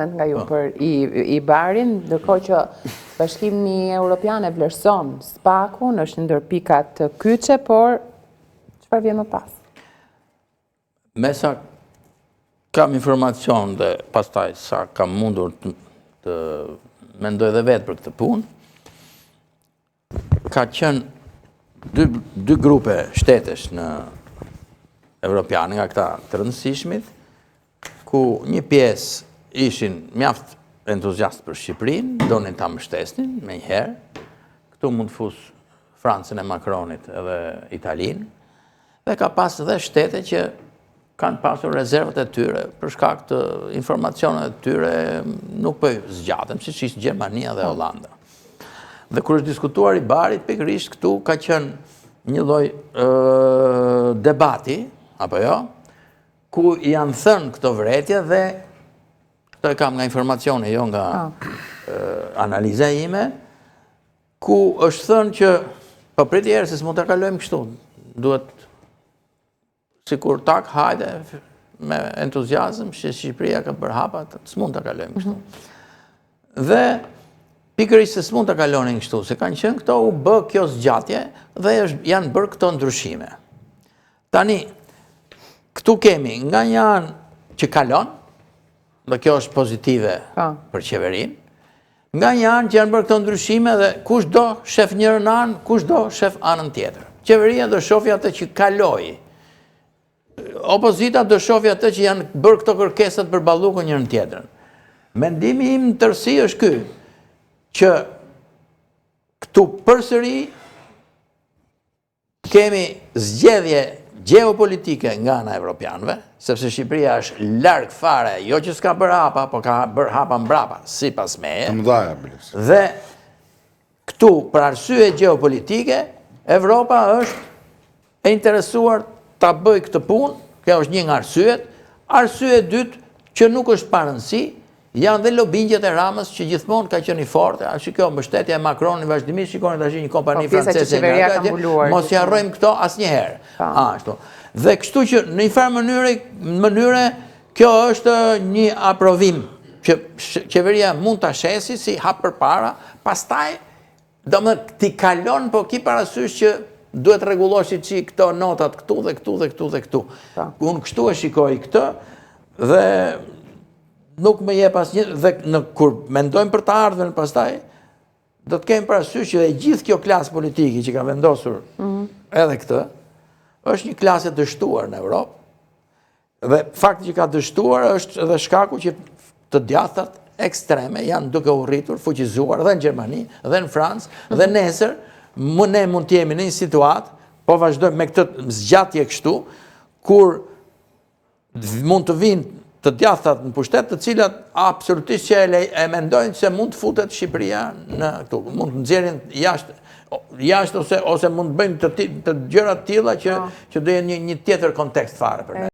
nga ju për IBAR-in, ndërkohë që Bashkimi Evropian e vlerëson SPAK-un, është ndër pikat të kyçe, por çfarë vjen më pas? Me sa kam informacion dhe pastaj sa kam mundur të mendoj dhe vetë për këtë punë, ka qenë dy grupe shtetesh në Evropian nga këta të rëndësishmit, ku një pjesë ishin mjaft entuziast për Shqipërinë, donin ta mbështesnin me njëherë. Këtu mund të fus Francën e Macronit edhe Italinë, dhe ka pas edhe shtete që kanë pasur rezervat e tyre për shkak të informacioneve të tyre nuk po zgjatën, siç ishte Gjermania dhe Hollanda. Dhe kur është diskutuar IBAR-i, pikërisht këtu ka qenë një lloj debati, apo jo, ku janë thënë këto vërejtje dhe këto e kam nga informacione, jo nga analiza ime, ku është thënë që po priti herë se s'mund ta kalojmë kështu, duhet sikur tak hajde me entuziazëm që Shqipëria ka bërë hapa, s'mund ta kalojmë kështu. Dhe pikërisht se s'mund ta kalonin kështu, se kanë qenë këto u bë kjo zgjatje dhe janë bërë këto ndryshime. Tani këtu kemi nga një anë që kalon, dhe kjo është pozitive për qeverinë, nga një anë që janë bërë këto ndryshime dhe kush do shef njërën anë, kush do shef anën tjetër. Qeveria do shofi atë që kaloi. Opozita do shofi atë që janë bërë këto kërkesat për ballukun njërën tjetrën. Mendimi im në tërësi është ky, që këtu përsëri kemi zgjedhje geopolitike nga ana evropianëve, sepse Shqipëria është larg fare, jo që s'ka bërë hapa, po ka bërë hapa mbrapa, sipas meje. Dhe këtu, për arsye geopolitike, Evropa është e interesuar ta bëjë këtë punë, kjo është një nga arsyet. Arsye e dytë, që nuk është pa rëndësi, janë dhe lobingjet e Ramës që gjithmonë ka qenë i forte, ashtu kjo mbështetja e Macronit vazhdimisht, shikoni tash një kompani franceze nga atje, mos i harrojmë këto asnjëherë. Ashtu. Dhe kështu që në një farë mënyre kjo është një aprovim që qeveria mund ta shesi si hap përpara, pastaj domethënë ti kalon, po ki parasysh që duhet rregullosh çik këto notat këtu dhe këtu dhe këtu dhe këtu. Unë kështu e shikoj këtë dhe nuk më jep asnjë, dhe kur mendojmë për të ardhmen pastaj, do të kemi parasysh që gjithë kjo klasë politike që ka vendosur edhe këtë, është një klasë e dështuar në Europë, dhe fakti që ka dështuar është edhe shkaku që të djathtat ekstreme janë duke u rritur, fuqizuar dhe në Gjermani, dhe në Francë, dhe nesër, ne mund të jemi në një situatë, po vazhdojmë me këtë zgjatje kështu, kur mund të vinë të djathtat në pushtet, të cilat absolutisht që e mendojnë se mund të futet Shqipëria në këtu, mund të nxjerrin jashtë ose mund të bëjmë të gjëra të tilla që do jenë një tjetër kontekst fare për ne.